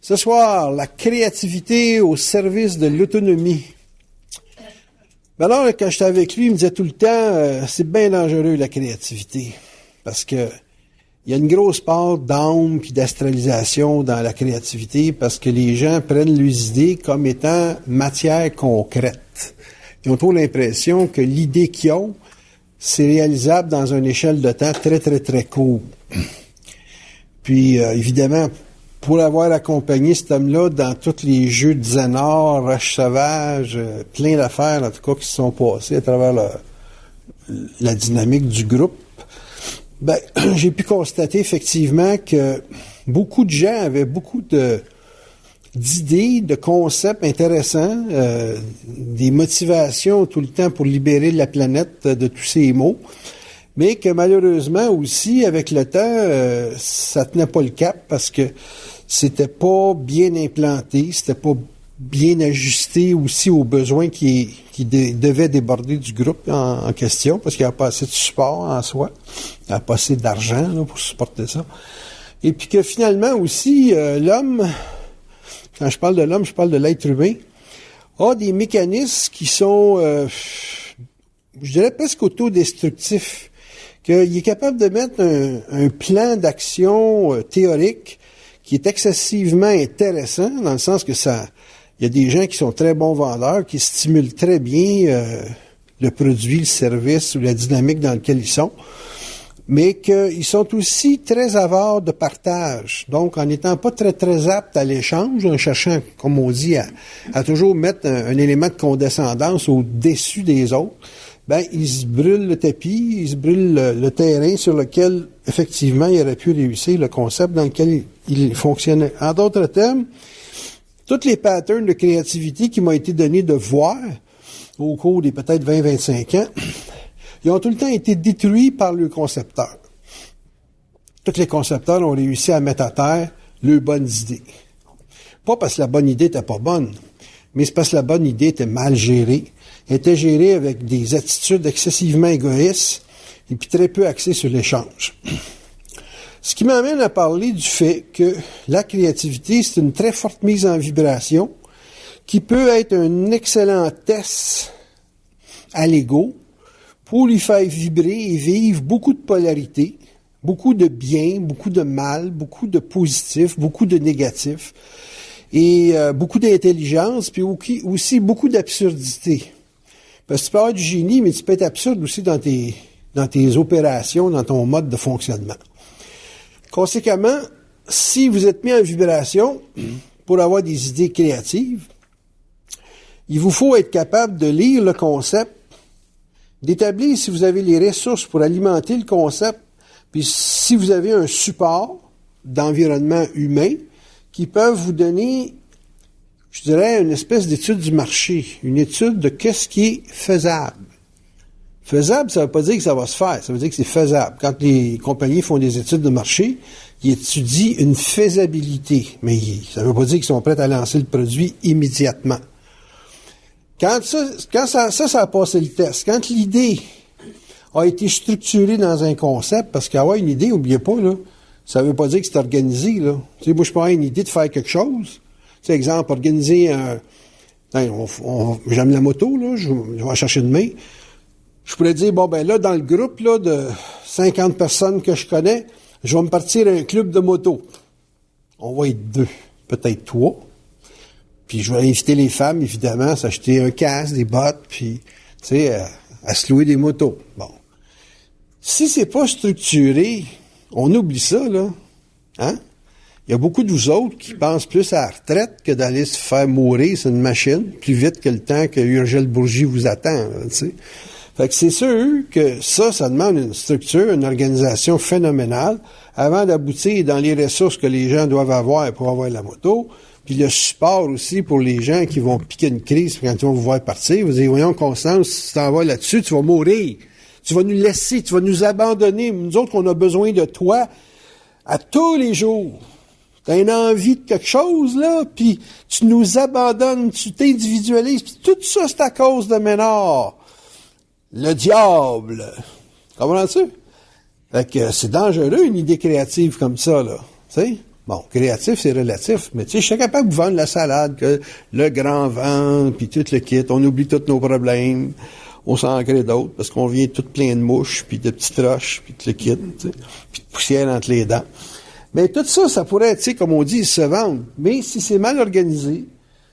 Ce soir, la créativité au service de l'autonomie. Ben alors, quand j'étais avec lui, il me disait tout le temps, c'est bien dangereux la créativité, parce que il y a une grosse part d'âme puis d'astralisation dans la créativité, parce que les gens prennent leurs idées comme étant matière concrète. Ils ont trop l'impression que l'idée qu'ils ont, c'est réalisable dans une échelle de temps très, très, très court. Puis, évidemment, pour avoir accompagné cet homme-là dans tous les jeux de Xanor, Roche Sauvage, plein d'affaires, en tout cas, qui se sont passées à travers la dynamique du groupe, ben, j'ai pu constater effectivement que beaucoup de gens avaient beaucoup d'idées, de concepts intéressants, des motivations tout le temps pour libérer la planète de tous ces maux, mais que malheureusement aussi, avec le temps, ça tenait pas le cap parce que c'était pas bien implanté, c'était pas bien ajusté aussi aux besoins qui devaient déborder du groupe en question, parce qu'il n'y a pas assez de support en soi, il n'y a pas assez d'argent là, pour supporter ça. Et puis que finalement aussi, l'homme, quand je parle de l'homme, je parle de l'être humain, a des mécanismes qui sont, je dirais presque autodestructifs, qu'il est capable de mettre un plan d'action théorique qui est excessivement intéressant, dans le sens que il y a des gens qui sont très bons vendeurs, qui stimulent très bien le produit, le service ou la dynamique dans laquelle ils sont, mais qu'ils sont aussi très avares de partage. Donc, en n'étant pas très, très aptes à l'échange, en cherchant, comme on dit, à toujours mettre un élément de condescendance au-dessus des autres, ben, ils se brûlent le tapis, ils se brûlent le terrain sur lequel, effectivement, il aurait pu réussir le concept dans lequel il fonctionnait. En d'autres termes, tous les patterns de créativité qui m'ont été donnés de voir au cours des peut-être 20-25 ans, ils ont tout le temps été détruits par le concepteur. Tous les concepteurs ont réussi à mettre à terre leurs bonnes idées. Pas parce que la bonne idée n'était pas bonne, mais c'est parce que la bonne idée était mal gérée, était gérée avec des attitudes excessivement égoïstes et puis très peu axées sur l'échange. Ce qui m'amène à parler du fait que la créativité, c'est une très forte mise en vibration qui peut être un excellent test à l'ego pour lui faire vibrer et vivre beaucoup de polarité, beaucoup de bien, beaucoup de mal, beaucoup de positif, beaucoup de négatif, et beaucoup d'intelligence, puis aussi beaucoup d'absurdité. Parce que tu peux avoir du génie, mais tu peux être absurde aussi dans tes opérations, dans ton mode de fonctionnement. Conséquemment, si vous êtes mis en vibration pour avoir des idées créatives, il vous faut être capable de lire le concept, d'établir si vous avez les ressources pour alimenter le concept, puis si vous avez un support d'environnement humain qui peuvent vous donner, je dirais, une espèce d'étude du marché, une étude de qu'est-ce qui est faisable. Faisable, ça ne veut pas dire que ça va se faire, ça veut dire que c'est faisable. Quand les compagnies font des études de marché, ils étudient une faisabilité, mais ça ne veut pas dire qu'ils sont prêts à lancer le produit immédiatement. Quand ça a passé le test, quand l'idée a été structurée dans un concept, parce qu'avoir une idée, n'oubliez pas, là, ça ne veut pas dire que c'est organisé, là. Tu sais, moi, je peux avoir une idée de faire quelque chose. Tu sais, exemple, organiser j'aime la moto, là, je vais chercher demain. Je pourrais dire, bon, ben là, dans le groupe, là, de 50 personnes que je connais, je vais me partir à un club de moto. On va être 2, peut-être 3. Puis je vais inviter les femmes, évidemment, à s'acheter un casque, des bottes, puis, tu sais, à se louer des motos. Bon. Si c'est pas structuré, on oublie ça, là. Hein? Il y a beaucoup de vous autres qui pensent plus à la retraite que d'aller se faire mourir sur une machine plus vite que le temps que Urgel Bourgie vous attend, là, tu sais. Fait que c'est sûr que ça demande une structure, une organisation phénoménale avant d'aboutir dans les ressources que les gens doivent avoir pour avoir la moto, puis le support aussi pour les gens qui vont piquer une crise quand ils vont vous voir partir. Vous dites, voyons, Constance, si tu t'en vas là-dessus, tu vas mourir. Tu vas nous laisser, tu vas nous abandonner. Nous autres, on a besoin de toi à tous les jours. Tu as une envie de quelque chose, là, puis tu nous abandonnes, tu t'individualises, puis tout ça, c'est à cause de Ménard. Le diable. Comprends-tu? Fait que c'est dangereux, une idée créative comme ça, là. Tu sais? Bon, créatif, c'est relatif, mais tu sais, je suis capable de vendre la salade, que le grand vent, puis tout le kit, on oublie tous nos problèmes, on s'en crée d'autres, parce qu'on vient tout plein de mouches, puis de petites roches, puis tout le kit, tu sais, puis de poussière entre les dents. Mais tout ça, ça pourrait, tu sais, comme on dit, se vendre. Mais si c'est mal organisé,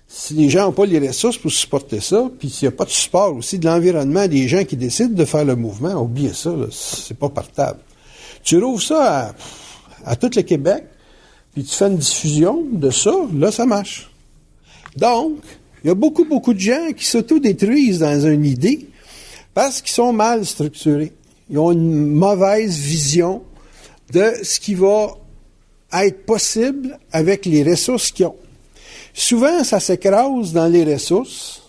si les gens n'ont pas les ressources pour supporter ça, puis s'il n'y a pas de support aussi de l'environnement des gens qui décident de faire le mouvement, oubliez ça, là, c'est pas partable. Tu rouvres ça à tout le Québec, puis tu fais une diffusion de ça, là, ça marche. Donc, il y a beaucoup de gens qui s'autodétruisent dans une idée parce qu'ils sont mal structurés. Ils ont une mauvaise vision de ce qui va être possible avec les ressources qu'ils ont. Souvent, ça s'écrase dans les ressources.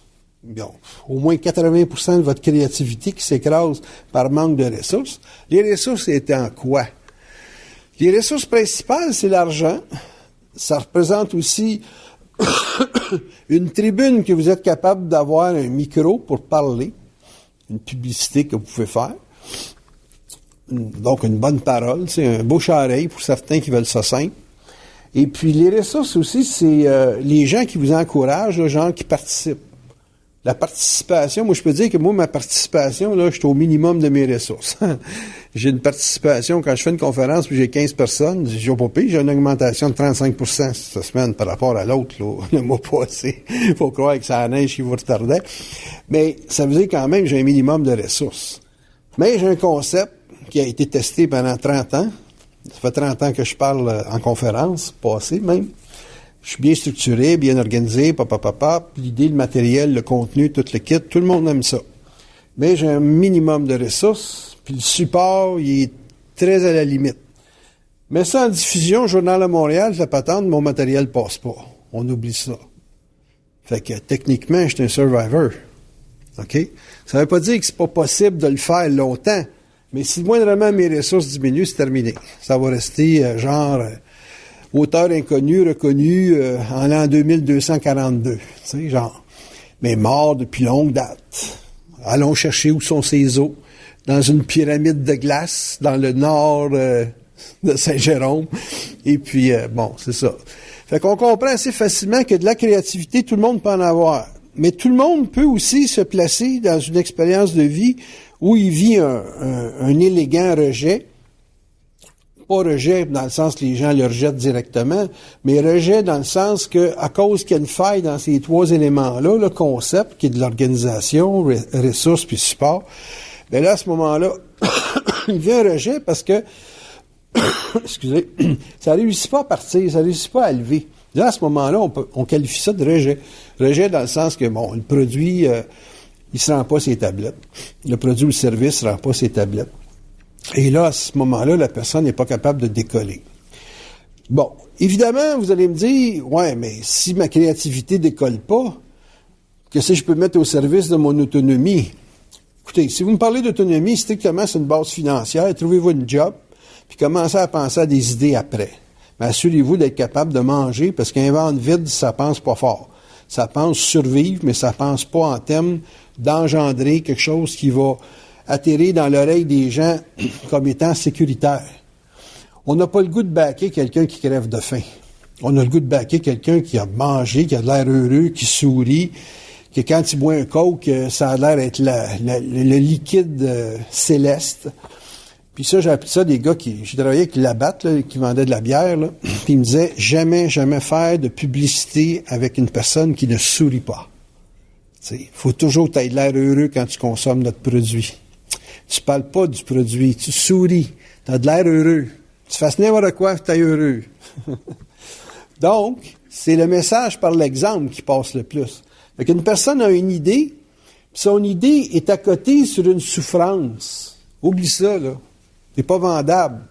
Bon, au moins 80% de votre créativité qui s'écrase par manque de ressources. Les ressources étant quoi? Les ressources principales, c'est l'argent. Ça représente aussi une tribune que vous êtes capable d'avoir, un micro pour parler, une publicité que vous pouvez faire. Donc, une bonne parole, c'est un bouche-à-oreille pour certains qui veulent ça simple. Et puis, les ressources aussi, c'est les gens qui vous encouragent, les gens qui participent. La participation, moi, je peux dire que moi, ma participation, là, je suis au minimum de mes ressources. J'ai une participation, quand je fais une conférence, puis j'ai 15 personnes, j'ai pas payé, j'ai une augmentation de 35% cette semaine par rapport à l'autre, là, le mois passé. Faut croire que ça neige qui vous retardait. Mais ça veut dire quand même que j'ai un minimum de ressources. Mais j'ai un concept qui a été testé pendant 30 ans. Ça fait 30 ans que je parle en conférence, passé même. Je suis bien structuré, bien organisé, l'idée, le matériel, le contenu, tout le kit, tout le monde aime ça. Mais j'ai un minimum de ressources, puis le support, il est très à la limite. Mais ça, en diffusion, Journal de Montréal, la patente, mon matériel passe pas. On oublie ça. Fait que, techniquement, je suis un survivor. OK? Ça veut pas dire que c'est pas possible de le faire longtemps, mais si moindrement mes ressources diminuent, c'est terminé. Ça va rester, auteur inconnu, reconnu en l'an 2242. Tu sais, genre. Mais mort depuis longue date. Allons chercher où sont ses os. Dans une pyramide de glace, dans le nord de Saint-Jérôme. Et puis, bon, c'est ça. Fait qu'on comprend assez facilement que de la créativité, tout le monde peut en avoir. Mais tout le monde peut aussi se placer dans une expérience de vie où il vit un élégant rejet. Pas rejet dans le sens que les gens le rejettent directement, mais rejet dans le sens que, à cause qu'il y a une faille dans ces trois éléments-là, le concept qui est de l'organisation, ressources puis support, ben là, à ce moment-là, il vient un rejet parce que, excusez, ça réussit pas à partir, ça réussit pas à lever. Là, à ce moment-là, on qualifie ça de rejet. Rejet dans le sens que, bon, le produit, il se rend pas ses tablettes. Le produit ou le service se rend pas ses tablettes. Et là, à ce moment-là, la personne n'est pas capable de décoller. Bon, évidemment, vous allez me dire, ouais, mais si ma créativité décolle pas, qu'est-ce que je peux mettre au service de mon autonomie? Écoutez, si vous me parlez d'autonomie, strictement, c'est une base financière, trouvez-vous une job, puis commencez à penser à des idées après. Mais assurez-vous d'être capable de manger, parce qu'un ventre vide, ça pense pas fort. Ça pense survivre, mais ça pense pas en termes d'engendrer quelque chose qui va atterrir dans l'oreille des gens comme étant sécuritaire. On n'a pas le goût de backer quelqu'un qui crève de faim. On a le goût de backer quelqu'un qui a mangé, qui a de l'air heureux, qui sourit, que quand il boit un coke, ça a l'air d'être le liquide céleste. Puis ça, j'ai appris ça des gars j'ai travaillé avec Labatt, là, qui vendait de la bière, là, puis il me disait jamais faire de publicité avec une personne qui ne sourit pas. Il faut toujours que tu aies de l'air heureux quand tu consommes notre produit. Tu parles pas du produit, tu souris, tu as de l'air heureux. Tu fasses n'importe quoi, tu es heureux. Donc, c'est le message par l'exemple qui passe le plus. Fait qu'une personne a une idée, puis son idée est à côté sur une souffrance. Oublie ça, là. C'est pas vendable.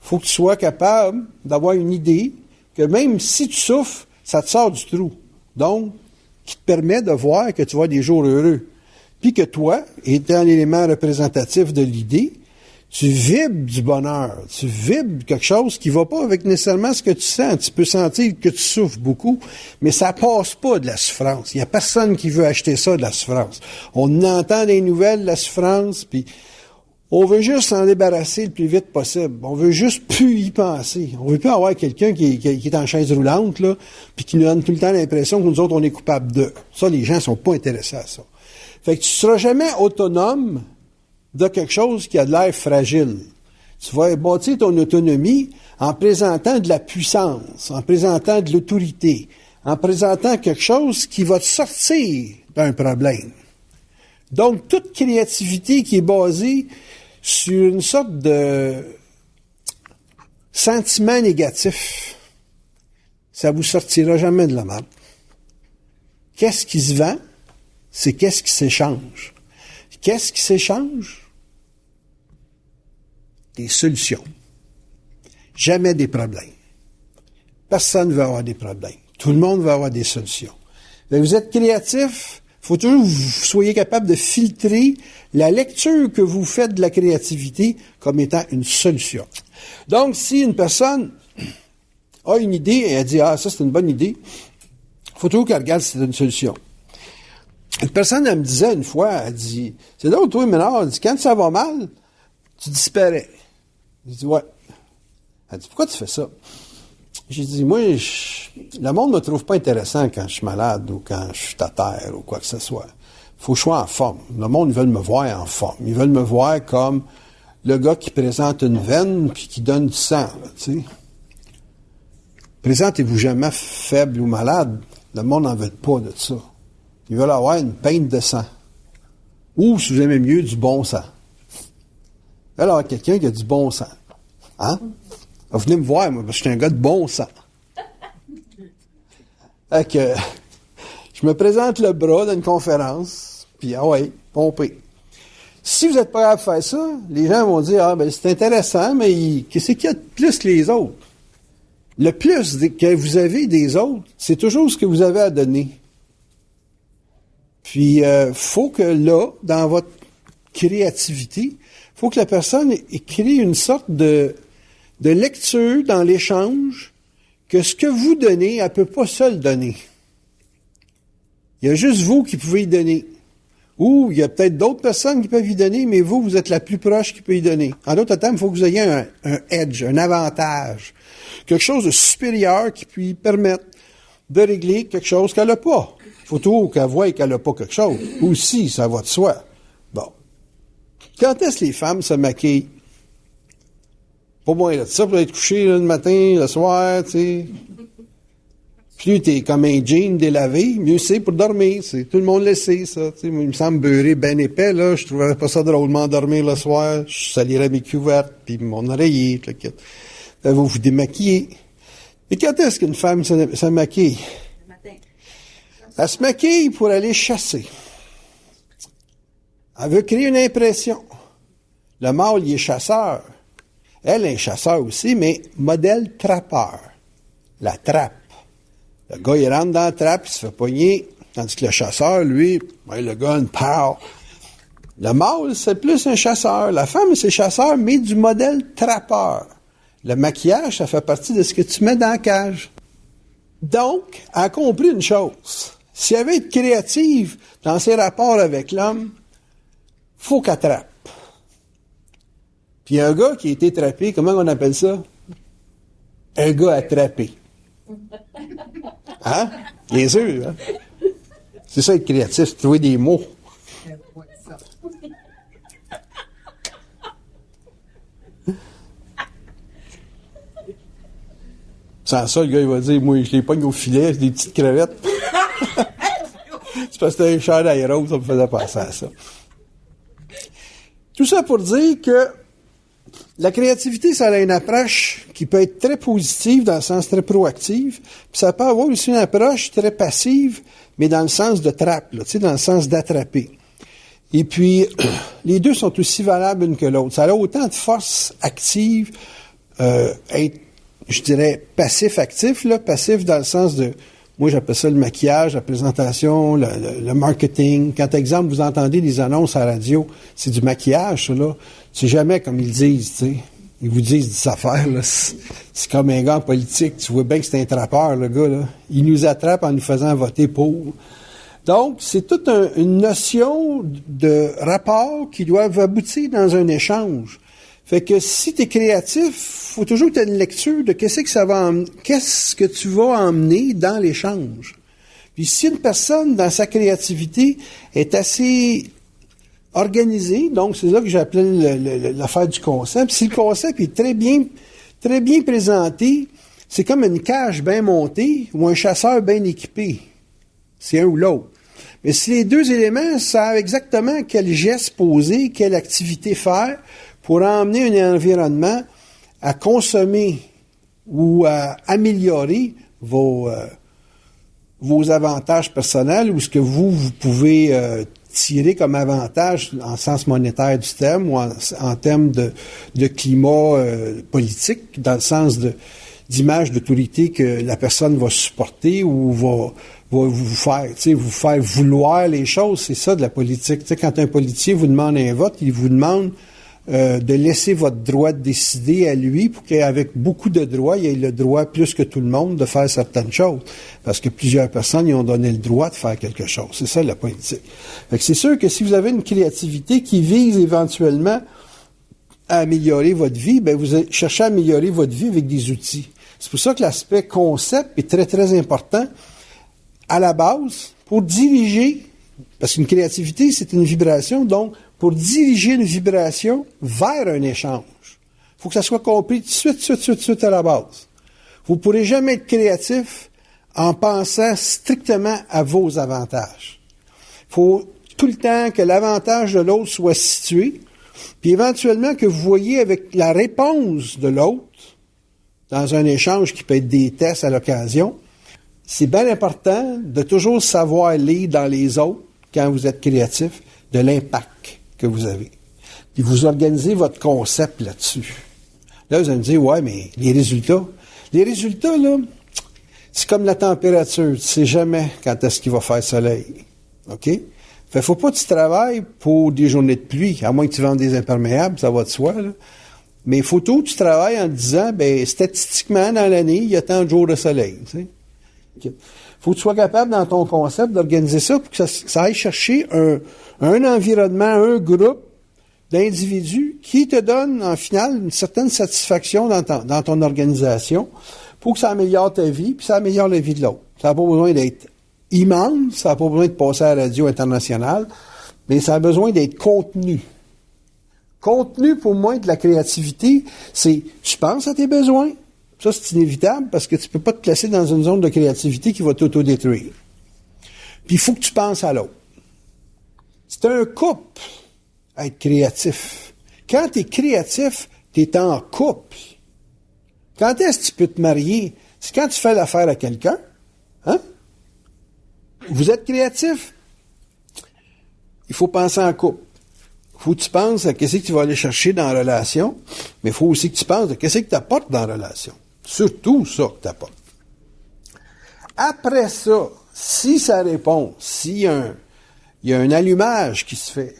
Faut que tu sois capable d'avoir une idée que même si tu souffres, ça te sort du trou. Donc, qui te permet de voir que tu vas des jours heureux. Puis que toi, étant l'élément représentatif de l'idée, tu vibres du bonheur, tu vibres quelque chose qui va pas avec nécessairement ce que tu sens. Tu peux sentir que tu souffres beaucoup, mais ça passe pas de la souffrance. Il y a personne qui veut acheter ça, de la souffrance. On entend des nouvelles de la souffrance, puis On veut juste s'en débarrasser le plus vite possible. On veut juste plus y penser. On veut plus avoir quelqu'un qui est en chaise roulante, là, puis qui nous donne tout le temps l'impression que nous autres, on est coupables d'eux. Ça, les gens sont pas intéressés à ça. Fait que tu seras jamais autonome de quelque chose qui a de l'air fragile. Tu vas bâtir ton autonomie en présentant de la puissance, en présentant de l'autorité, en présentant quelque chose qui va te sortir d'un problème. Donc, toute créativité qui est basée sur une sorte de sentiment négatif, ça vous sortira jamais de la merde. Qu'est-ce qui se vend? C'est qu'est-ce qui s'échange. Qu'est-ce qui s'échange? Des solutions. Jamais des problèmes. Personne ne veut avoir des problèmes. Tout le monde veut avoir des solutions. Mais vous êtes créatif, il faut toujours que vous soyez capable de filtrer la lecture que vous faites de la créativité comme étant une solution. Donc, si une personne a une idée et elle dit « Ah, ça c'est une bonne idée », il faut toujours qu'elle regarde si c'est une solution. Une personne, elle me disait une fois, elle dit « C'est drôle, toi, Ménard, elle dit, quand ça va mal, tu disparais. » Je dis « Ouais. » Elle dit « Pourquoi tu fais ça? » J'ai dit « Moi, le monde ne me trouve pas intéressant quand je suis malade ou quand je suis à terre ou quoi que ce soit. Il faut que je sois en forme. Le monde, ils veulent me voir en forme. Ils veulent me voir comme le gars qui présente une veine puis qui donne du sang, tu sais. Présentez-vous jamais faible ou malade. Le monde n'en veut pas de ça. Ils veulent avoir une pinte de sang. Ou, si vous aimez mieux, du bon sang. Ils veulent avoir quelqu'un qui a du bon sang. Hein? Venez me voir, moi, parce que je suis un gars de bon sang. Fait que, je me présente le bras d'une conférence, puis ah ouais, pompé. Si vous êtes pas capable de faire ça, les gens vont dire, ah ben c'est intéressant, mais qu'est-ce qu'il y a de plus que les autres? Le plus que vous avez des autres, c'est toujours ce que vous avez à donner. Puis, faut que là, dans votre créativité, faut que la personne crée une sorte de lecture dans l'échange que ce que vous donnez, elle peut pas seule donner. Il y a juste vous qui pouvez y donner. Ou il y a peut-être d'autres personnes qui peuvent y donner, mais vous êtes la plus proche qui peut y donner. En d'autres termes, il faut que vous ayez un edge, un avantage. Quelque chose de supérieur qui puisse permettre de régler quelque chose qu'elle n'a pas. Il faut toujours qu'elle voie qu'elle n'a pas quelque chose. Aussi, ça va de soi. Bon. Quand est-ce que les femmes se maquillent? Pas moins là. Ça pour être couché là, le matin, le soir, tu sais. Plus t'es comme un jean délavé, mieux c'est pour dormir. Tout le monde le sait, ça. Tu sais, il me semble beurré ben épais, là. Je trouverais pas ça drôlement dormir le soir. Je salirais mes couvertes, puis mon oreiller, tout le kit. Vous vous démaquillez. Et quand est-ce qu'une femme se maquille? Le matin. Elle se maquille pour aller chasser. Elle veut créer une impression. Le mâle, il est chasseur. Elle est chasseur aussi, mais modèle trappeur. La trappe. Le gars, il rentre dans la trappe, il se fait pogner, tandis que le chasseur, lui, le gars a une power. Le mâle, c'est plus un chasseur. La femme, c'est chasseur, mais du modèle trappeur. Le maquillage, ça fait partie de ce que tu mets dans la cage. Donc, elle a compris une chose. Si elle veut être créative dans ses rapports avec l'homme, faut qu'elle trappe. Puis un gars qui a été trappé, comment on appelle ça? Un gars attrapé. Hein? Bien sûr, hein? C'est ça être créatif, trouver des mots. Sans ça, le gars, il va dire, moi, je les pogne au filet, des petites crevettes. C'est parce que c'était un chair d'aéro, ça me faisait penser à ça. Tout ça pour dire que la créativité, ça a une approche qui peut être très positive, dans le sens très proactif, puis ça peut avoir aussi une approche très passive, mais dans le sens de trappe, là, tu sais, dans le sens d'attraper. Et puis, les deux sont aussi valables l'une que l'autre. Ça a autant de force active, être, je dirais, passif-actif, là, passif dans le sens de, moi j'appelle ça le maquillage, la présentation, le marketing. Quand, exemple, vous entendez des annonces à la radio, c'est du maquillage, ça, là. C'est jamais comme ils disent, tu sais. Ils vous disent des affaires, là. C'est comme un gars en politique. Tu vois bien que c'est un trappeur, le gars, là. Il nous attrape en nous faisant voter pour. Donc, c'est toute une notion de rapport qui doivent aboutir dans un échange. Fait que si tu es créatif, faut toujours que tu aies une lecture de qu'est-ce que tu vas emmener dans l'échange. Puis si une personne, dans sa créativité, est assez organisée, donc c'est là que j'appelais l'affaire du concept. Si le concept est très bien présenté, c'est comme une cage bien montée ou un chasseur bien équipé. C'est un ou l'autre. Mais si les deux éléments savent exactement quel geste poser, quelle activité faire pour emmener un environnement à consommer ou à améliorer vos avantages personnels ou ce que vous pouvez tirer comme avantage en sens monétaire du terme ou en termes de climat politique, dans le sens d'image d'autorité que la personne va supporter ou va vous faire vouloir les choses. C'est ça de la politique. T'sais, quand un politicien vous demande un vote, il vous demande de laisser votre droit de décider à lui pour qu'avec beaucoup de droits, il ait le droit plus que tout le monde de faire certaines choses. Parce que plusieurs personnes lui ont donné le droit de faire quelque chose. C'est ça la politique. Fait que c'est sûr que si vous avez une créativité qui vise éventuellement à améliorer votre vie, ben vous cherchez à améliorer votre vie avec des outils. C'est pour ça que l'aspect concept est très, très important à la base pour diriger, parce qu'une créativité, c'est une vibration, donc pour diriger une vibration vers un échange. Il faut que ça soit compris tout de suite à la base. Vous ne pourrez jamais être créatif en pensant strictement à vos avantages. Il faut tout le temps que l'avantage de l'autre soit situé, puis éventuellement que vous voyez avec la réponse de l'autre, dans un échange qui peut être des tests à l'occasion, c'est bien important de toujours savoir lire dans les autres, quand vous êtes créatif, de l'impact que vous avez. Puis vous organisez votre concept là-dessus. Là, vous allez me dire, ouais, mais les résultats? Les résultats, là, c'est comme la température. Tu sais jamais quand est-ce qu'il va faire soleil. OK? Fait faut pas que tu travailles pour des journées de pluie, à moins que tu vendes des imperméables, ça va de soi, là. Mais il faut tout que tu travailles en disant, ben, statistiquement, dans l'année, il y a tant de jours de soleil, tu sais. Okay. Faut que tu sois capable, dans ton concept, d'organiser ça pour que ça aille chercher un environnement, un groupe d'individus qui te donne, en final, une certaine satisfaction dans ton organisation pour que ça améliore ta vie, puis ça améliore la vie de l'autre. Ça n'a pas besoin d'être immense, ça n'a pas besoin de passer à la radio internationale, mais ça a besoin d'être contenu. Contenu, pour moi, de la créativité, c'est tu penses à tes besoins. Ça, c'est inévitable parce que tu peux pas te placer dans une zone de créativité qui va t'auto-détruire. Puis il faut que tu penses à l'autre. C'est un couple à être créatif. Quand tu es créatif, tu es en couple. Quand est-ce que tu peux te marier? C'est quand tu fais l'affaire à quelqu'un. Hein? Vous êtes créatif? Il faut penser en couple. Il faut que tu penses à qu'est-ce que tu vas aller chercher dans la relation, mais il faut aussi que tu penses à qu'est-ce que tu apportes dans la relation. Surtout ça que tu apportes. Après ça, si ça répond, s'il y a un allumage qui se fait,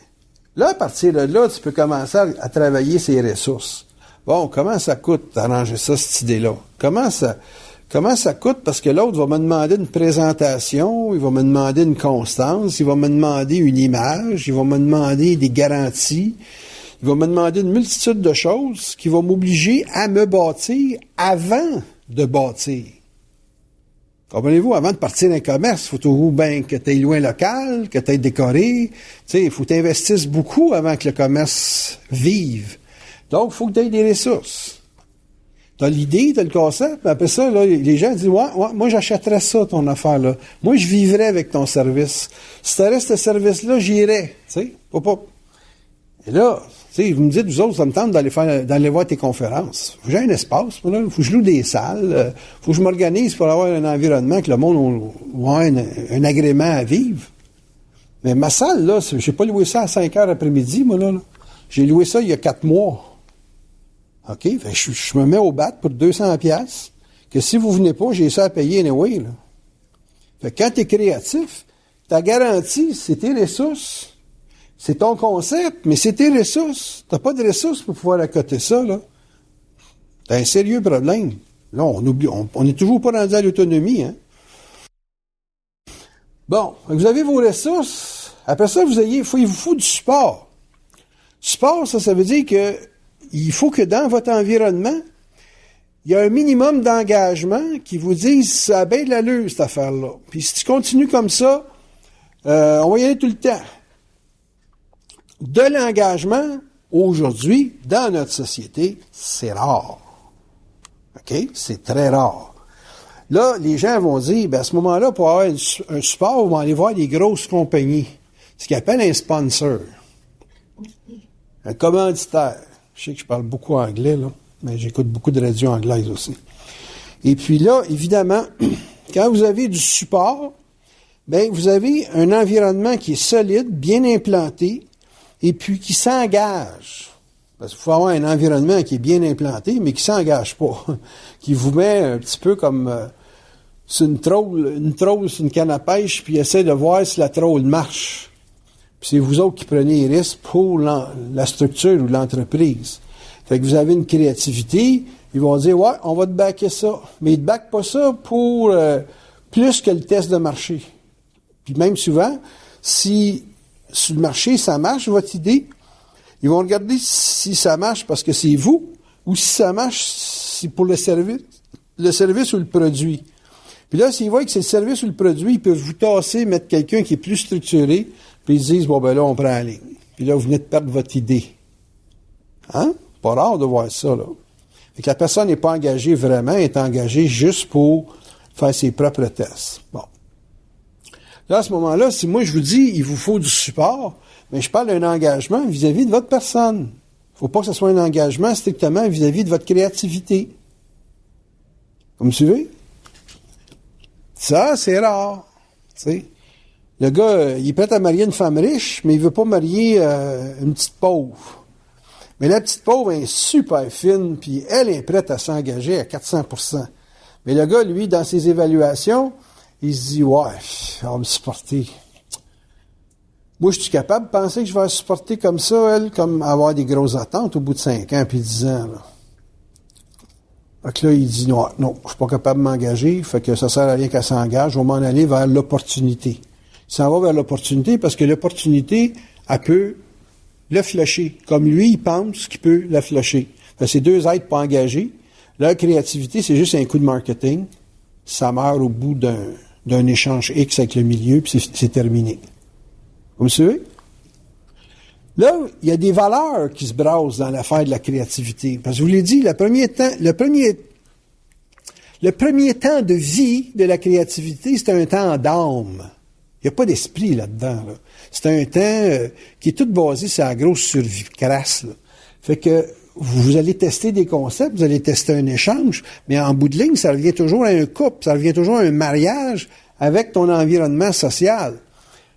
là, à partir de là, tu peux commencer à travailler ses ressources. Bon, comment ça coûte d'arranger ça, cette idée-là? Comment ça coûte? Parce que l'autre va me demander une présentation, il va me demander une constance, il va me demander une image, il va me demander des garanties, il va me demander une multitude de choses qui vont m'obliger à me bâtir avant de bâtir. Comprenez-vous, avant de partir d'un commerce, il faut toujours bien que tu aies loin local, que tu aies décoré. Tu sais, il faut t'investir beaucoup avant que le commerce vive. Donc, il faut que tu aies des ressources. Tu as l'idée, tu as le concept, mais après ça, là, les gens disent, ouais, moi, j'achèterais ça, ton affaire, là. Moi, je vivrais avec ton service. Si tu restes ce service-là, j'irais. Tu sais, pas. Et là, tu sais, vous me dites, vous autres, ça me tente d'aller voir tes conférences. Faut que j'ai un espace, moi, là. Faut que je loue des salles. Faut que je m'organise pour avoir un environnement que le monde ait un agrément à vivre. Mais ma salle, là, j'ai pas loué ça à 5 heures après-midi, moi, là. J'ai loué ça il y a 4 mois. OK? Fait je me mets au bat pour 200 pièces que si vous venez pas, j'ai ça à payer anyway, là. Fait que quand tu es créatif, ta garantie, c'est tes ressources. C'est ton concept, mais c'est tes ressources. T'as pas de ressources pour pouvoir accoter ça, là. T'as un sérieux problème. Là, on est toujours pas rendu à l'autonomie, hein. Bon, vous avez vos ressources. Après ça, il vous faut du support. Support, ça veut dire que il faut que dans votre environnement, il y a un minimum d'engagement qui vous dise ça a bien de l'allure, cette affaire-là. Puis si tu continues comme ça, on va y aller tout le temps. De l'engagement, aujourd'hui, dans notre société, c'est rare. OK? C'est très rare. Là, les gens vont dire, à ce moment-là, pour avoir un support, on va aller voir les grosses compagnies. Ce qu'ils appellent un sponsor. Un commanditaire. Je sais que je parle beaucoup anglais, là, mais j'écoute beaucoup de radio anglaise aussi. Et puis là, évidemment, quand vous avez du support, vous avez un environnement qui est solide, bien implanté, et puis qui s'engage. Parce qu'il faut avoir un environnement qui est bien implanté, mais qui s'engage pas. Qui vous met un petit peu comme sur une trolle sur une canne à pêche, puis essaie de voir si la trolle marche. Puis c'est vous autres qui prenez les risques pour la structure ou l'entreprise. Fait que vous avez une créativité, ils vont dire, ouais, on va te backer ça. Mais ils te backent pas ça pour plus que le test de marché. Puis même souvent, si sur le marché, ça marche, votre idée, ils vont regarder si ça marche parce que c'est vous, ou si ça marche, c'est pour le service ou le produit. Puis là, s'ils voient que c'est le service ou le produit, ils peuvent vous tasser, mettre quelqu'un qui est plus structuré, puis ils se disent, bon, là, on prend la ligne. Puis là, vous venez de perdre votre idée. Hein? Pas rare de voir ça, là. Fait que la personne n'est pas engagée vraiment, elle est engagée juste pour faire ses propres tests. Bon. Là, à ce moment-là, si moi je vous dis, il vous faut du support, mais je parle d'un engagement vis-à-vis de votre personne. Il ne faut pas que ce soit un engagement strictement vis-à-vis de votre créativité. Vous me suivez? Ça, c'est rare. T'sais. Le gars, il est prêt à marier une femme riche, mais il veut pas marier une petite pauvre. Mais la petite pauvre est super fine, puis elle est prête à s'engager à 400%. Mais le gars, lui, dans ses évaluations, il se dit, ouais, elle va me supporter. Moi, je suis capable de penser que je vais la supporter comme ça, elle, comme avoir des grosses attentes au bout de 5 ans puis 10 ans. Là. Fait que là, il dit, non, je suis pas capable de m'engager, fait que ça sert à rien qu'elle s'engage, je vais m'en aller vers l'opportunité. Il s'en va vers l'opportunité parce que l'opportunité, elle peut le flusher. Comme lui, il pense qu'il peut la flusher. Fait que c'est deux êtres pas engagés. Leur créativité, c'est juste un coup de marketing. Ça meurt au bout d'un échange X avec le milieu, puis c'est terminé. Vous me suivez? Là, il y a des valeurs qui se brassent dans l'affaire de la créativité. Parce que je vous l'ai dit, le premier temps de vie de la créativité, c'est un temps d'âme. Il n'y a pas d'esprit là-dedans. Là. C'est un temps qui est tout basé sur la grosse survie crasse. Là. Fait que vous allez tester des concepts, vous allez tester un échange, mais en bout de ligne, ça revient toujours à un couple, ça revient toujours à un mariage avec ton environnement social.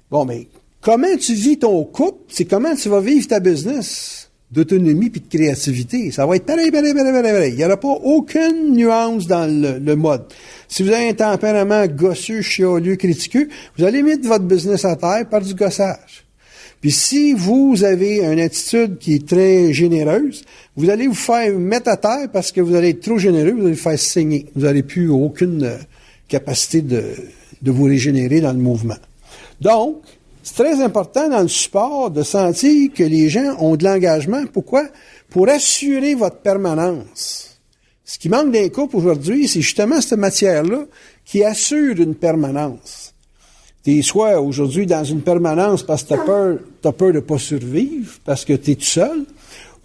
Bon, mais comment tu vis ton couple, c'est comment tu vas vivre ta business d'autonomie puis de créativité. Ça va être pareil. Il n'y aura pas aucune nuance dans le mode. Si vous avez un tempérament gosseux, chialeux, critiqueux, vous allez mettre votre business à terre par du gossage. Puis si vous avez une attitude qui est très généreuse, vous allez vous faire mettre à terre parce que vous allez être trop généreux, vous allez vous faire saigner. Vous n'aurez plus aucune capacité de vous régénérer dans le mouvement. Donc, c'est très important dans le support de sentir que les gens ont de l'engagement. Pourquoi? Pour assurer votre permanence. Ce qui manque d'un couple aujourd'hui, c'est justement cette matière-là qui assure une permanence. T'es soit aujourd'hui dans une permanence parce que t'as peur de pas survivre, parce que t'es tout seul,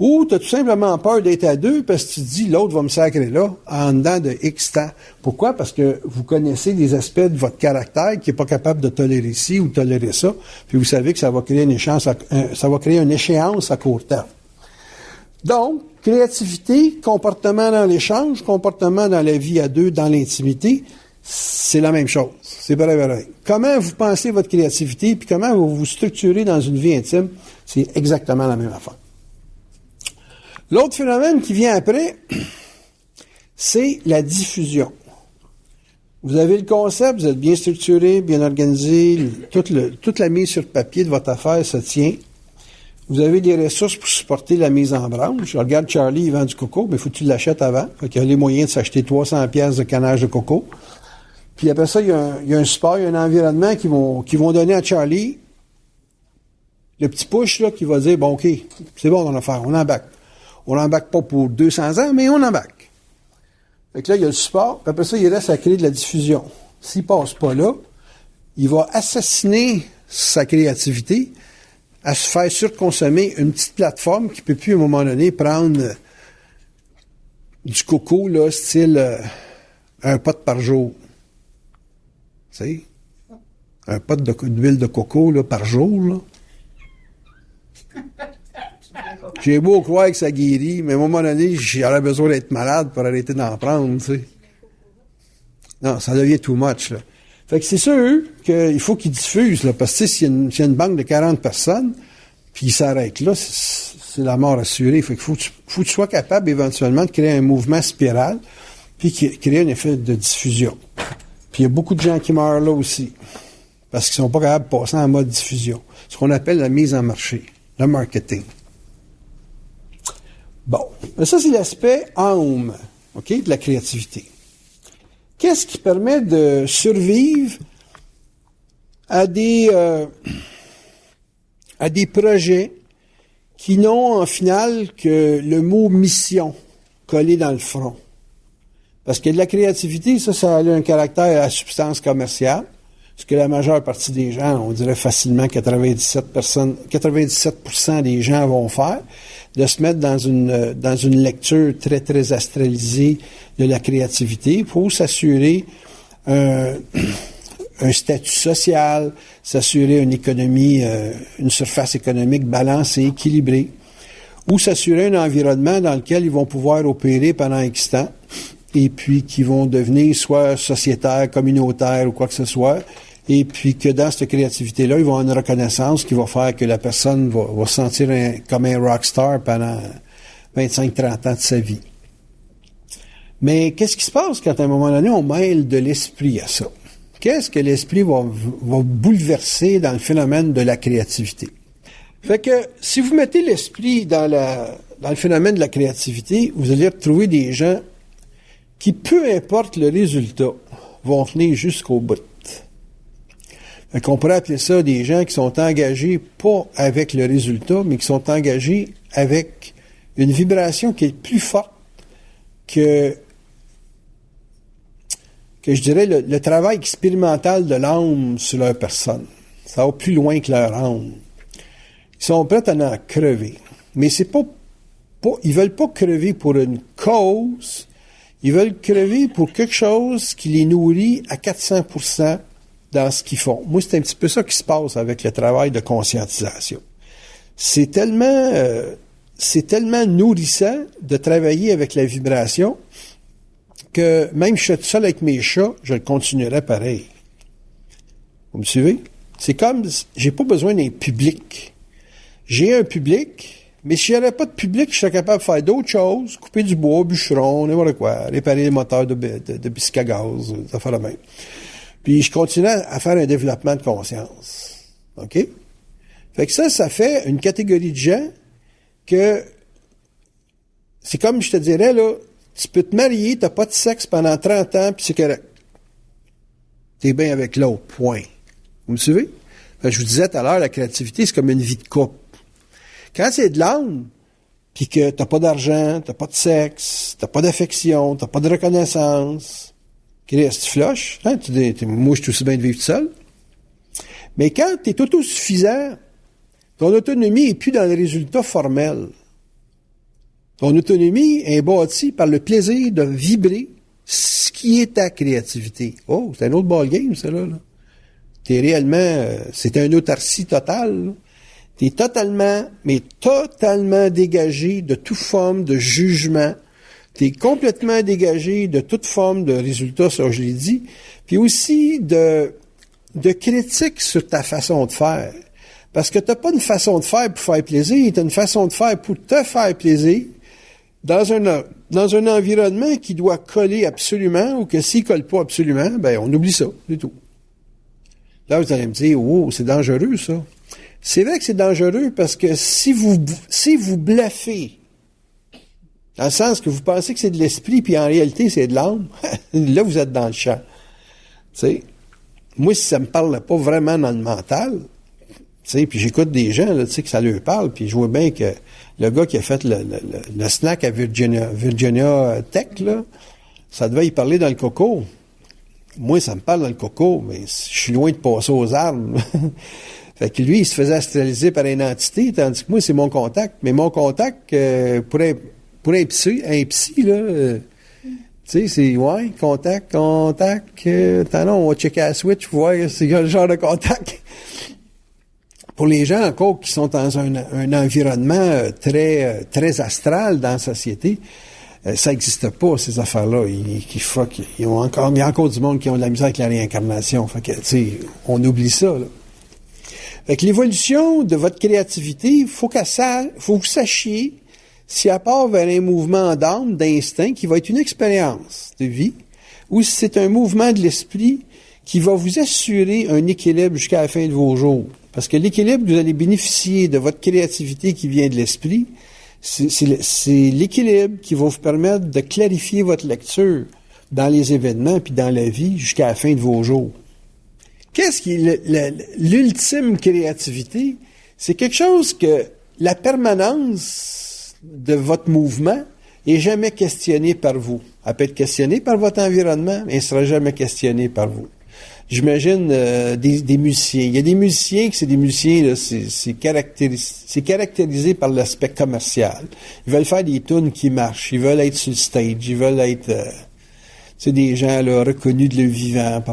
ou t'as tout simplement peur d'être à deux parce que tu te dis l'autre va me sacrer là en dedans de X temps. Pourquoi? Parce que vous connaissez des aspects de votre caractère qui est pas capable de tolérer ci ou tolérer ça, puis vous savez que ça va créer une échéance à court terme. Donc, créativité, comportement dans l'échange, comportement dans la vie à deux, dans l'intimité, c'est la même chose. C'est pareil. Comment vous pensez votre créativité, puis comment vous vous structurez dans une vie intime, c'est exactement la même affaire. L'autre phénomène qui vient après, c'est la diffusion. Vous avez le concept, vous êtes bien structuré, bien organisé, toute la mise sur papier de votre affaire se tient. Vous avez des ressources pour supporter la mise en branche. Je regarde Charlie, il vend du coco, mais il faut que tu l'achètes avant. Fait qu'il y a les moyens de s'acheter 300 pièces de canage de coco. Puis après ça, il y a un support, il y a un environnement qui vont donner à Charlie le petit push là, qui va dire, bon, OK, c'est bon, on a affaire, on embarque. On l'embarque pas pour 200 ans, mais on embarque. Fait que là, il y a le support, puis après ça, il reste à créer de la diffusion. S'il passe pas là, il va assassiner sa créativité à se faire surconsommer une petite plateforme qui peut plus, à un moment donné, prendre du coco, là, style un pot par jour. Tu sais? Un pot d'huile de coco, là, par jour, là. J'ai beau croire que ça guérit, mais à un moment donné, j'aurais besoin d'être malade pour arrêter d'en prendre, tu sais. Non, ça devient too much, là. Fait que c'est sûr qu'il faut qu'ils diffusent, là, parce que s'il y a une banque de 40 personnes, puis ils s'arrêtent là, c'est la mort assurée. Fait qu'il faut que tu sois capable éventuellement de créer un mouvement spiral, puis créer un effet de diffusion. Puis il y a beaucoup de gens qui meurent là aussi, parce qu'ils sont pas capables de passer en mode diffusion. Ce qu'on appelle la mise en marché, le marketing. Bon, ça c'est l'aspect âme, OK, de la créativité. Qu'est-ce qui permet de survivre à des projets qui n'ont en finale que le mot mission collé dans le front? Parce que de la créativité, ça a un caractère à substance commerciale, ce que la majeure partie des gens, on dirait facilement 97% des gens vont faire, de se mettre dans une lecture très, très astralisée de la créativité pour s'assurer un statut social, s'assurer une économie, une surface économique balancée, équilibrée, ou s'assurer un environnement dans lequel ils vont pouvoir opérer pendant X temps, et puis qui vont devenir soit sociétaires, communautaires ou quoi que ce soit, et puis que dans cette créativité-là, ils vont avoir une reconnaissance qui va faire que la personne va se sentir comme un rockstar pendant 25-30 ans de sa vie. Mais qu'est-ce qui se passe quand à un moment donné, on mêle de l'esprit à ça? Qu'est-ce que l'esprit va bouleverser dans le phénomène de la créativité? Fait que si vous mettez l'esprit dans le phénomène de la créativité, vous allez retrouver des gens qui, peu importe le résultat, vont tenir jusqu'au bout. Fait qu'on pourrait appeler ça des gens qui sont engagés pas avec le résultat, mais qui sont engagés avec une vibration qui est plus forte que je dirais le travail expérimental de l'âme sur leur personne. Ça va plus loin que leur âme. Ils sont prêts à en crever. Mais c'est pas ils veulent pas crever pour une cause, ils veulent crever pour quelque chose qui les nourrit à 400% dans ce qu'ils font. Moi, c'est un petit peu ça qui se passe avec le travail de conscientisation. C'est tellement nourrissant de travailler avec la vibration que même si je suis tout seul avec mes chats, je le continuerai pareil. Vous me suivez? C'est comme, j'ai pas besoin d'un public. J'ai un public, mais si j'avais pas de public, je serais capable de faire d'autres choses, couper du bois, bûcheron, n'importe quoi, réparer les moteurs de bicycle à gaz, ça fait la même. Puis je continue à faire un développement de conscience. OK? Fait que ça fait une catégorie de gens que c'est comme je te dirais, là, tu peux te marier, t'as pas de sexe pendant 30 ans, puis c'est correct. T'es bien avec l'autre, point. Vous me suivez? Fait que je vous disais tout à l'heure, la créativité, c'est comme une vie de couple. Quand c'est de l'âme, puis que t'as pas d'argent, t'as pas de sexe, t'as pas d'affection, t'as pas de reconnaissance, Christ, tu flushes, hein? Moi, je suis aussi bien de vivre tout seul. Mais quand tu es autosuffisant, ton autonomie est plus dans les résultats formels. Ton autonomie est bâtie par le plaisir de vibrer ce qui est ta créativité. Oh, c'est un autre ballgame, ça, là. T'es réellement, c'est une autarcie totale. T'es totalement, mais totalement dégagé de toute forme de jugement. T'es complètement dégagé de toute forme de résultat, ça je l'ai dit, puis aussi de critique sur ta façon de faire. Parce que t'as pas une façon de faire pour faire plaisir, t'as une façon de faire pour te faire plaisir dans un environnement qui doit coller absolument, ou que s'il colle pas absolument, ben on oublie ça, c'est tout. Là, vous allez me dire, oh, c'est dangereux, ça. C'est vrai que c'est dangereux parce que si vous bluffez, dans le sens que vous pensez que c'est de l'esprit, puis en réalité, c'est de l'âme, là, vous êtes dans le champ. Tu sais, moi, si ça me parle pas vraiment dans le mental, tu sais, puis j'écoute des gens, là, tu sais, que ça leur parle, puis je vois bien que le gars qui a fait le snack à Virginia Tech, là, ça devait y parler dans le coco. Moi, ça me parle dans le coco, mais je suis loin de passer aux armes. Fait que lui, il se faisait astraliser par une entité, tandis que moi, c'est mon contact. Mais mon contact, pour un psy, là, tu sais, c'est, ouais, contact, attends, non, on va checker la switch, voir c'est le genre de contact. Pour les gens encore qui sont dans un environnement très astral dans la société, ça n'existe pas, ces affaires-là. Il y a encore du monde qui ont de la misère avec la réincarnation. Fait que, tu sais, on oublie ça, là. Fait que l'évolution de votre créativité, faut que vous sachiez si elle part vers un mouvement d'âme, d'instinct, qui va être une expérience de vie, ou si c'est un mouvement de l'esprit qui va vous assurer un équilibre jusqu'à la fin de vos jours. Parce que l'équilibre, vous allez bénéficier de votre créativité qui vient de l'esprit. C'est l'équilibre qui va vous permettre de clarifier votre lecture dans les événements puis dans la vie jusqu'à la fin de vos jours. Qu'est-ce qui est l'ultime créativité? C'est quelque chose que la permanence de votre mouvement est jamais questionnée par vous. Elle peut être questionnée par votre environnement, mais elle ne sera jamais questionnée par vous. J'imagine des musiciens. Il y a des musiciens que c'est des musiciens, là, c'est caractérisé par l'aspect commercial. Ils veulent faire des tunes qui marchent. Ils veulent être sur le stage. Ils veulent être des gens là, reconnus de leur vivant.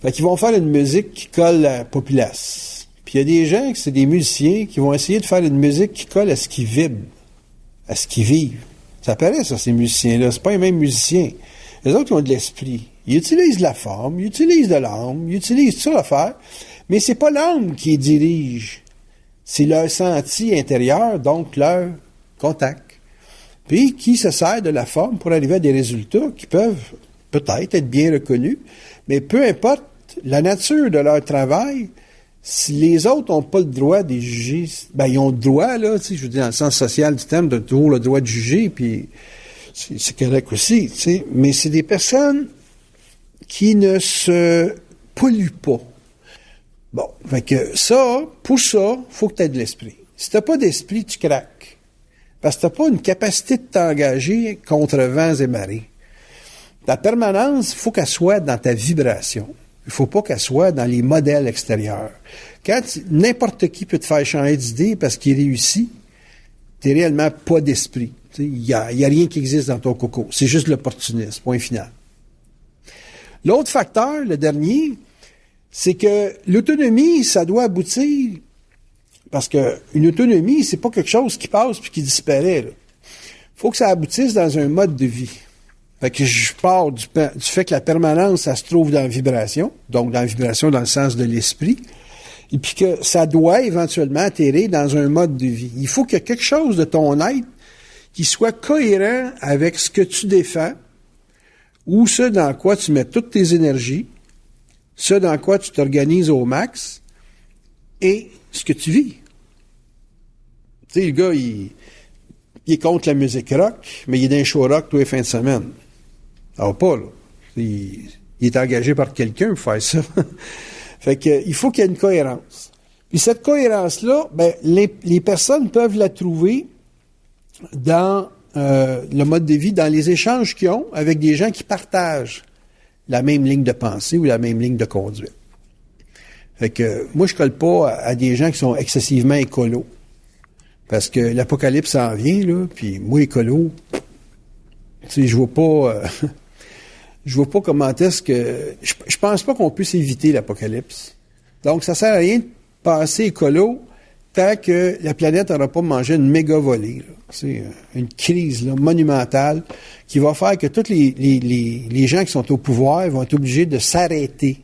Fait qu'ils vont faire une musique qui colle à la populace. Puis il y a des gens que c'est des musiciens qui vont essayer de faire une musique qui colle à ce qu'ils vibrent, à ce qu'ils vivent. Ça paraît, ça, ces musiciens-là. C'est pas les mêmes musiciens. Les autres, ils ont de l'esprit. Ils utilisent la forme, ils utilisent de l'âme, ils utilisent tout ça l'affaire, mais c'est pas l'âme qui les dirige. C'est leur senti intérieur, donc leur contact. Puis, qui se sert de la forme pour arriver à des résultats qui peuvent peut-être être bien reconnus, mais peu importe la nature de leur travail, si les autres n'ont pas le droit de les juger, ben, ils ont le droit, là, tu sais, je veux dire, dans le sens social du terme, de toujours le droit de juger, puis c'est correct aussi, tu sais, mais c'est des personnes qui ne se polluent pas. Bon, fait que ça, pour ça, faut que tu aies de l'esprit. Si t'as pas d'esprit, tu craques. Parce que t'as pas une capacité de t'engager contre vents et marées. Ta permanence, il faut qu'elle soit dans ta vibration. Il faut pas qu'elle soit dans les modèles extérieurs. Quand n'importe qui peut te faire changer d'idée parce qu'il réussit, t'es réellement pas d'esprit. Il y a rien qui existe dans ton coco. C'est juste l'opportunisme, point final. L'autre facteur, le dernier, c'est que l'autonomie, ça doit aboutir, parce que une autonomie, c'est pas quelque chose qui passe puis qui disparaît, là. Faut que ça aboutisse dans un mode de vie. Fait que je pars du fait que la permanence, ça se trouve dans la vibration, donc dans la vibration dans le sens de l'esprit, et puis que ça doit éventuellement atterrir dans un mode de vie. Il faut qu'il y ait quelque chose de ton être qui soit cohérent avec ce que tu défends, ou ce dans quoi tu mets toutes tes énergies, ce dans quoi tu t'organises au max, et ce que tu vis. Tu sais, le gars, il est contre la musique rock, mais il est dans un show rock tous les fins de semaine. Ça va pas, là. Il est engagé par quelqu'un pour faire ça. Fait que, il faut qu'il y ait une cohérence. Puis cette cohérence-là, ben, les personnes peuvent la trouver dans le mode de vie, dans les échanges qu'ils ont avec des gens qui partagent la même ligne de pensée ou la même ligne de conduite. Fait que moi, je colle pas à des gens qui sont excessivement écolos. Parce que l'apocalypse s'en vient, là, puis moi, écolo, tu sais, je vois pas comment est-ce que... Je pense pas qu'on puisse éviter l'apocalypse. Donc, ça sert à rien de passer écolo tant que la planète n'aura pas mangé une méga volée. C'est une crise là, monumentale qui va faire que tous les gens qui sont au pouvoir vont être obligés de s'arrêter.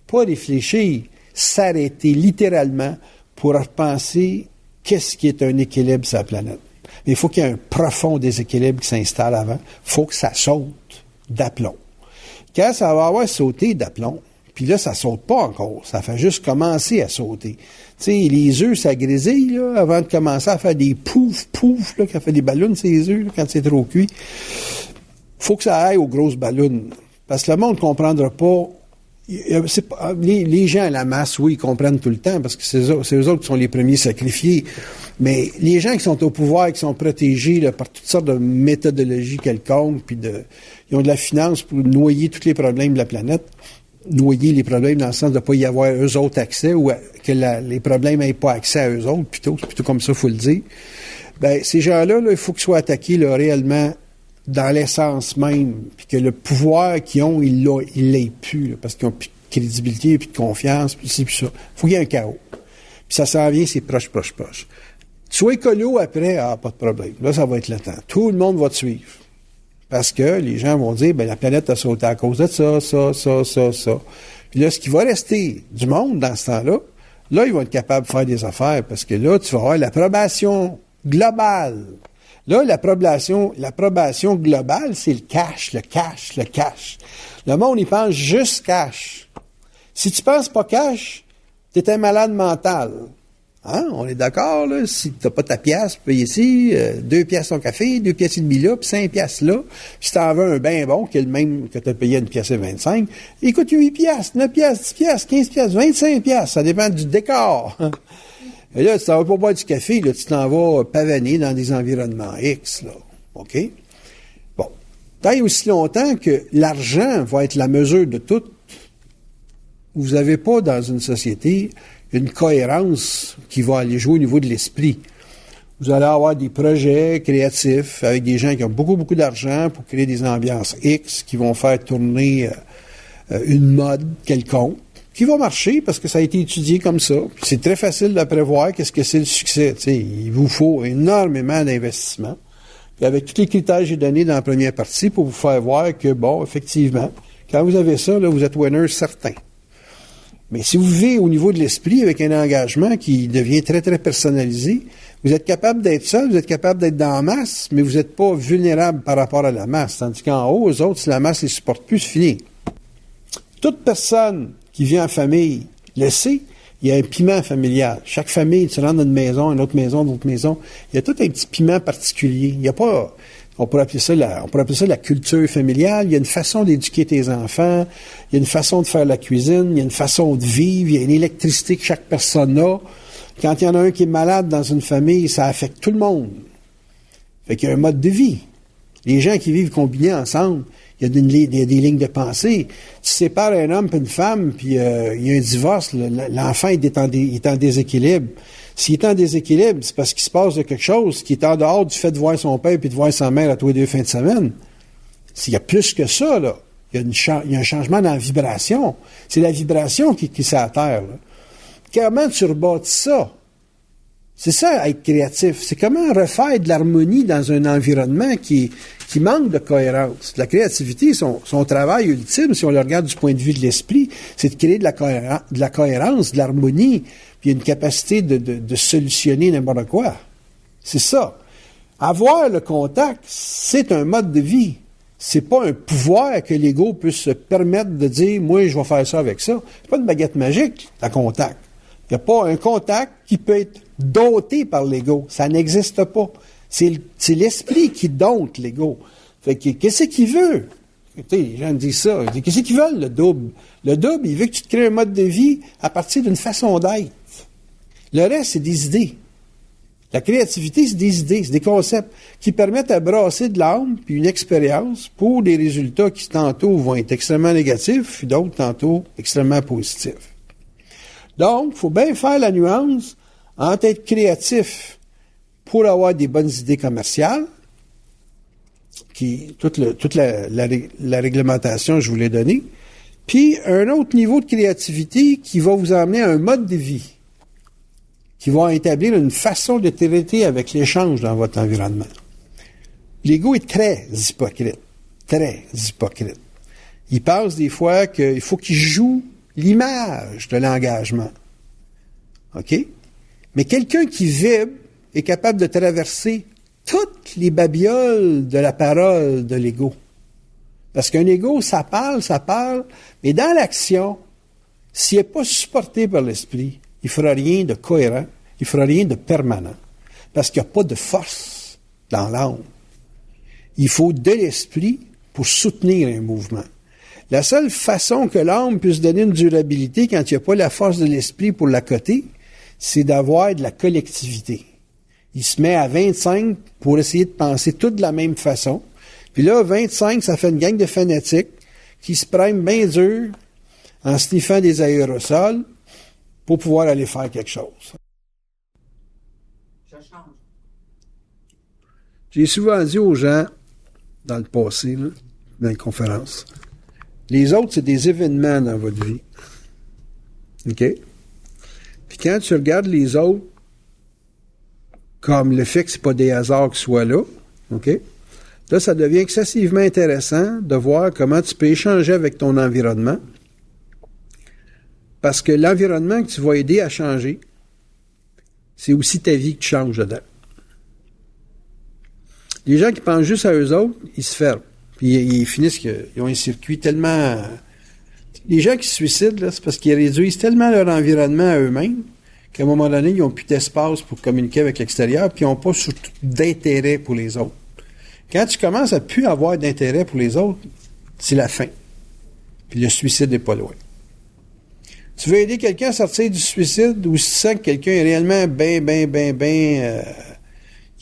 Pas réfléchir, s'arrêter littéralement pour repenser qu'est-ce qui est un équilibre sur la planète. Mais il faut qu'il y ait un profond déséquilibre qui s'installe avant. Il faut que ça saute d'aplomb. Quand ça va avoir sauté d'aplomb, puis là, ça saute pas encore. Ça fait juste commencer à sauter. Tu sais, les œufs, ça grésille, là, avant de commencer à faire des pouf, là, quand fait des ballons, ces œufs, là, quand c'est trop cuit. Faut que ça aille aux grosses ballons. Parce que le monde ne comprendra pas Les gens à la masse, oui, ils comprennent tout le temps parce que c'est eux autres qui sont les premiers sacrifiés. Mais les gens qui sont au pouvoir, qui sont protégés là, par toutes sortes de méthodologies quelconques, puis ils ont de la finance pour noyer tous les problèmes de la planète, noyer les problèmes dans le sens de ne pas y avoir eux autres accès ou que les problèmes n'aient pas accès à eux autres, plutôt. C'est plutôt comme ça, il faut le dire. Ben, ces gens-là, là, il faut qu'ils soient attaqués là, réellement dans l'essence même, puis que le pouvoir qu'ils ont, ils l'aient plus, là, parce qu'ils n'ont plus de crédibilité, plus de confiance, puis ci, puis ça. Il faut qu'il y ait un chaos. Puis ça s'en vient, c'est proche. Sois écolo après, pas de problème. Là, ça va être le temps. Tout le monde va te suivre. Parce que les gens vont dire, ben la planète a sauté à cause de ça. Puis là, ce qui va rester du monde dans ce temps-là, là, ils vont être capables de faire des affaires, parce que là, tu vas avoir l'approbation globale. Là, l'approbation globale, c'est le cash. Le monde, il pense juste cash. Si tu penses pas cash, t'es un malade mental. Hein? On est d'accord, là? Si t'as pas ta pièce, tu peux payer ici, 2 pièces ton café, 2 pièces et demi là, puis 5 pièces là. Puis si t'en veux un bien bon, qui est le même que t'as payé à 1 pièce et 25, il coûte 8 pièces, 9 pièces, 10 pièces, 15 pièces, 25 pièces. Ça dépend du décor. Et là, tu t'en vas pas boire du café, là, tu t'en vas pavaner dans des environnements X, là. OK? Bon. Tant et aussi longtemps que l'argent va être la mesure de tout, vous n'avez pas dans une société une cohérence qui va aller jouer au niveau de l'esprit. Vous allez avoir des projets créatifs avec des gens qui ont beaucoup d'argent pour créer des ambiances X qui vont faire tourner une mode quelconque, qui va marcher parce que ça a été étudié comme ça. Puis c'est très facile de prévoir qu'est-ce que c'est le succès. T'sais, il vous faut énormément d'investissement. Puis avec tous les critères que j'ai donnés dans la première partie pour vous faire voir que, bon, effectivement, quand vous avez ça, là, vous êtes winner certain. Mais si vous vivez au niveau de l'esprit avec un engagement qui devient très personnalisé, vous êtes capable d'être seul, vous êtes capable d'être dans la masse, mais vous n'êtes pas vulnérable par rapport à la masse. Tandis qu'en haut, eux autres, si la masse ne les supporte plus, c'est fini. Toute personne qui vit en famille le sait, il y a un piment familial. Chaque famille, tu rentres dans une maison, une autre maison, il y a tout un petit piment particulier. Il n'y a pas... On pourrait appeler ça la culture familiale. Il y a une façon d'éduquer tes enfants. Il y a une façon de faire la cuisine. Il y a une façon de vivre. Il y a une électricité que chaque personne a. Quand il y en a un qui est malade dans une famille, ça affecte tout le monde. Fait qu'il y a un mode de vie. Les gens qui vivent combinés ensemble, il y a des lignes de pensée. Tu sépares un homme et une femme, puis il y a un divorce, l'enfant est en déséquilibre. S'il est en déséquilibre, c'est parce qu'il se passe de quelque chose qui est en dehors du fait de voir son père et de voir sa mère à tous les 2 fins de semaine. S'il y a plus que ça, là, il y a un changement dans la vibration. C'est la vibration qui s'atterre, là. Comment tu rebâtis ça? C'est ça, être créatif. C'est comment refaire de l'harmonie dans un environnement qui manque de cohérence. La créativité, son travail ultime, si on le regarde du point de vue de l'esprit, c'est de créer de la cohérence, de l'harmonie, puis une capacité de solutionner n'importe quoi. C'est ça. Avoir le contact, c'est un mode de vie. C'est pas un pouvoir que l'ego peut se permettre de dire « Moi, je vais faire ça avec ça ». C'est pas une baguette magique, le contact. Il n'y a pas un contact qui peut être dompté par l'ego. Ça n'existe pas. C'est l'esprit qui dompte l'ego. Fait que, qu'est-ce qu'il veut? Écoutez, les gens me disent ça. Qu'est-ce qu'ils veulent, le double? Le double, il veut que tu te crées un mode de vie à partir d'une façon d'être. Le reste, c'est des idées. La créativité, c'est des idées, c'est des concepts qui permettent à brasser de l'âme puis une expérience pour des résultats qui, tantôt, vont être extrêmement négatifs, puis d'autres, tantôt, extrêmement positifs. Donc, il faut bien faire la nuance entre être créatif pour avoir des bonnes idées commerciales, toute la réglementation, je vous l'ai donnée, puis un autre niveau de créativité qui va vous emmener à un mode de vie, qui va établir une façon de traiter avec l'échange dans votre environnement. L'ego est très hypocrite. Il pense des fois qu'il faut qu'il joue l'image de l'engagement. OK? Mais quelqu'un qui vibre est capable de traverser toutes les babioles de la parole de l'ego. Parce qu'un ego, ça parle, mais dans l'action, s'il n'est pas supporté par l'esprit, il ne fera rien de cohérent, il ne fera rien de permanent. Parce qu'il n'y a pas de force dans l'âme. Il faut de l'esprit pour soutenir un mouvement. La seule façon que l'âme puisse donner une durabilité quand il n'y a pas la force de l'esprit pour l'accoter, c'est d'avoir de la collectivité. Il se met à 25 pour essayer de penser tout de la même façon. Puis là, 25, ça fait une gang de fanatiques qui se prennent bien dur en sniffant des aérosols pour pouvoir aller faire quelque chose. Ça change. J'ai souvent dit aux gens, dans le passé, là, dans les conférences, les autres, c'est des événements dans votre vie. OK? Puis quand tu regardes les autres, comme le fait que c'est pas des hasards qui soient là, OK? Là, ça devient excessivement intéressant de voir comment tu peux échanger avec ton environnement. Parce que l'environnement que tu vas aider à changer, c'est aussi ta vie que tu changes dedans. Les gens qui pensent juste à eux autres, ils se ferment. Puis ils finissent qu'ils ont un circuit tellement... Les gens qui se suicident, là, c'est parce qu'ils réduisent tellement leur environnement à eux-mêmes qu'à un moment donné, ils n'ont plus d'espace pour communiquer avec l'extérieur, puis ils n'ont pas surtout d'intérêt pour les autres. Quand tu commences à plus avoir d'intérêt pour les autres, c'est la fin. Puis le suicide n'est pas loin. Tu veux aider quelqu'un à sortir du suicide ou si tu sens que quelqu'un est réellement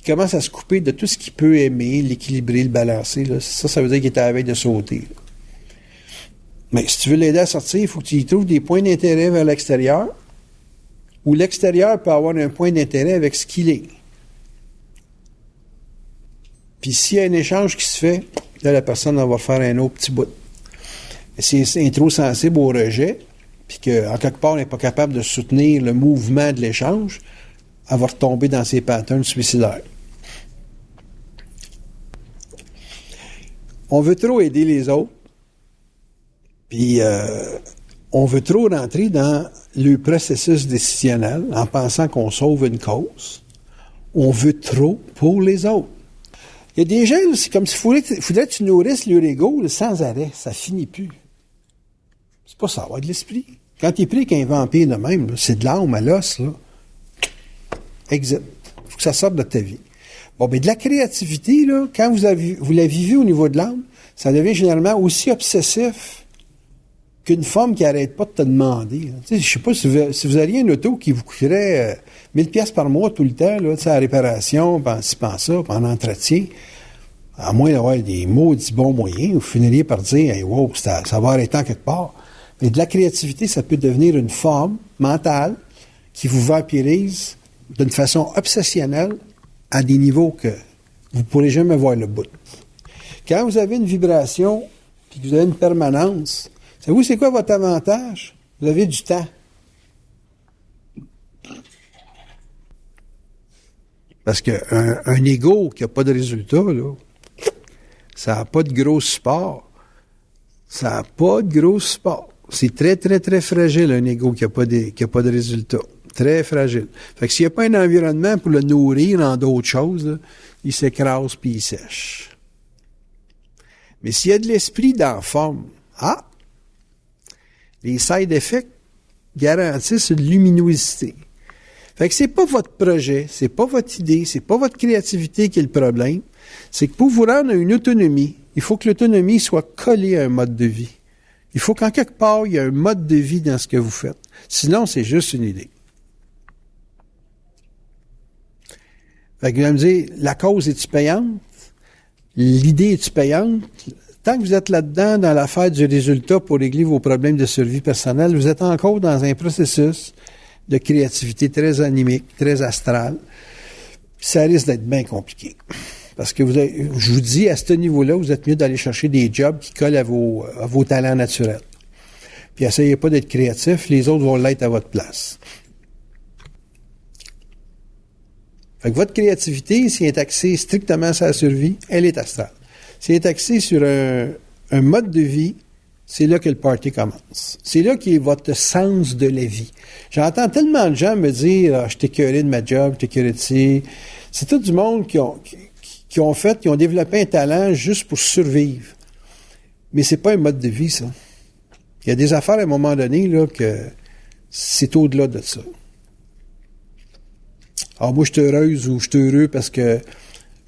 il commence à se couper de tout ce qu'il peut aimer, l'équilibrer, le balancer, là, ça veut dire qu'il est à la veille de sauter. Là. Mais si tu veux l'aider à sortir, il faut que tu y trouves des points d'intérêt vers l'extérieur, ou l'extérieur peut avoir un point d'intérêt avec ce qu'il est. Puis s'il y a un échange qui se fait, là, la personne va faire un autre petit bout. Si c'est trop sensible au rejet, puis qu'en quelque part, elle n'est pas capable de soutenir le mouvement de l'échange, elle va retomber dans ses patterns suicidaires. On veut trop aider les autres, puis on veut trop rentrer dans le processus décisionnel en pensant qu'on sauve une cause. On veut trop pour les autres. Il y a des gens, c'est comme s'il faudrait que tu nourrisses leur ego là, sans arrêt. Ça finit plus. C'est pas ça, avoir de l'esprit. Quand tu es pris qu'un vampire de même, là, c'est de l'âme à l'os, là. Exit. Il faut que ça sorte de ta vie. Bon, ben de la créativité, là, quand vous la vivez au niveau de l'âme, ça devient généralement aussi obsessif qu'une femme qui n'arrête pas de te demander. Je sais pas si vous aviez une auto qui vous coûterait 1000 pièces par mois tout le temps, là, à réparation, ça, en entretien, à moins d'avoir des maudits bons moyens, vous finiriez par dire hey, wow, ça va arrêter en quelque part. Mais de la créativité, ça peut devenir une forme mentale qui vous vampirise d'une façon obsessionnelle à des niveaux que vous ne pourrez jamais voir le bout. Quand vous avez une vibration et que vous avez une permanence, savez-vous c'est quoi votre avantage? Vous avez du temps. Parce qu'un ego qui n'a pas de résultat, là, ça n'a pas de gros support. Ça n'a pas de gros support. C'est très, très, très fragile, un ego qui n'a pas de résultat. Très fragile. Fait que s'il n'y a pas un environnement pour le nourrir en d'autres choses, là, il s'écrase puis il sèche. Mais s'il y a de l'esprit dans la forme, les side effects garantissent une luminosité. Fait que c'est pas votre projet, c'est pas votre idée, c'est pas votre créativité qui est le problème. C'est que pour vous rendre à une autonomie, il faut que l'autonomie soit collée à un mode de vie. Il faut qu'en quelque part, il y ait un mode de vie dans ce que vous faites. Sinon, c'est juste une idée. Fait que vous allez me dire, la cause est-tu payante? L'idée est-tu payante? Tant que vous êtes là-dedans, dans l'affaire du résultat pour régler vos problèmes de survie personnelle, vous êtes encore dans un processus de créativité très animiste, très astral. Ça risque d'être bien compliqué. Parce que je vous dis, à ce niveau-là, vous êtes mieux d'aller chercher des jobs qui collent à vos talents naturels. Puis essayez pas d'être créatif, les autres vont l'être à votre place. Fait que votre créativité, si elle est axée strictement sur la survie, elle est astrale. Si elle est axée sur un mode de vie, c'est là que le party commence. C'est là qu'est votre sens de la vie. J'entends tellement de gens me dire « je suis écœuré de ma job, je suis écœuré de ci ». C'est tout du monde qui ont développé un talent juste pour survivre. Mais c'est pas un mode de vie, ça. Il y a des affaires à un moment donné là que c'est au-delà de ça. Alors moi, je suis heureuse ou je suis heureux parce que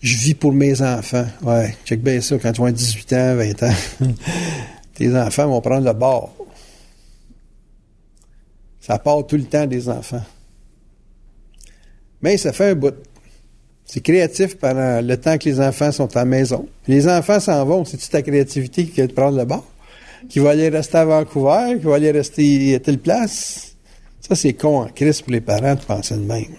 je vis pour mes enfants. Ouais, check bien ça quand tu as 18 ans, 20 ans. tes enfants vont prendre le bord. Ça part tout le temps des enfants. Mais ça fait un bout. C'est créatif pendant le temps que les enfants sont à la maison. Les enfants s'en vont. C'est-tu ta créativité qui va te prendre le bord? Qui va aller rester à Vancouver? Qui va aller rester à telle place? Ça, c'est con en crise pour les parents de penser de même.